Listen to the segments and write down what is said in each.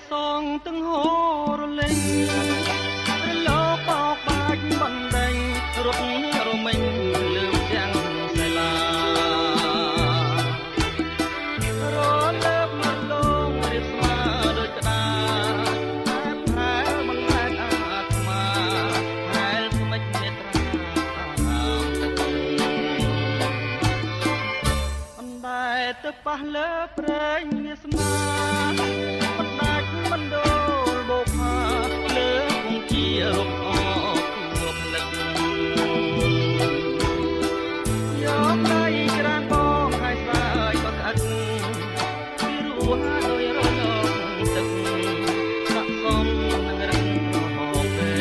សងទាំងហូរលេងរលោកបោកបាច់បណ្ដេញរត់រមិញលើទាំងសៃឡារលើកមកលងរៀបស្មាដូចក្តារផែបង្លែកអាត្មាផែស្មិចនេត្រាតាមទឹកអណ្ដែតទៅប៉ះលើព្រែងវាស្មាបណ្ដាច់បណ្ដូលបោកផាលើគង់ជារំអកគួបលឹកយកដៃក្រានបងហើយស្រាយបក្អិតពីរោះដោយរលកទឹកស័កសមនឹងរឹងហោពេ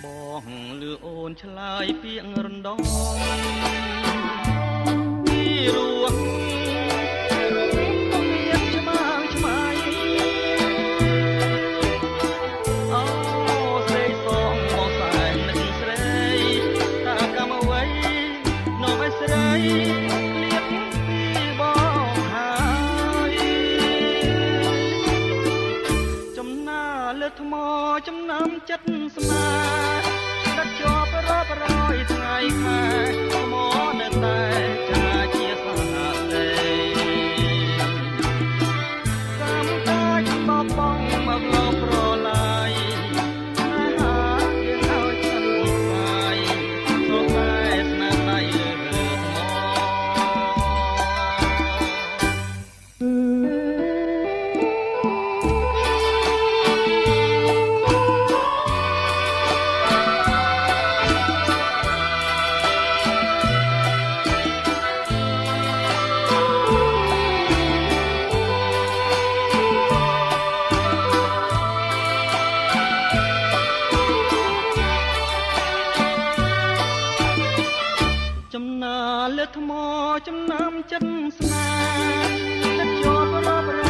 បងលឺអូនឆ្លើយពាក្យរំដងពីរោះស្រីលៀបពីបងហើយចំណាលើថ្មចំណាំចិត្តស្មាដឹកជាប់រាប់រយថ្ងៃខែថ្មនៅតែចាជាសាលេកម្មកាច់បបងមកលោប្រឡាយចំណាលើថ្មចំណាំចិត្តស្នាដឹកជាប់រាប់រ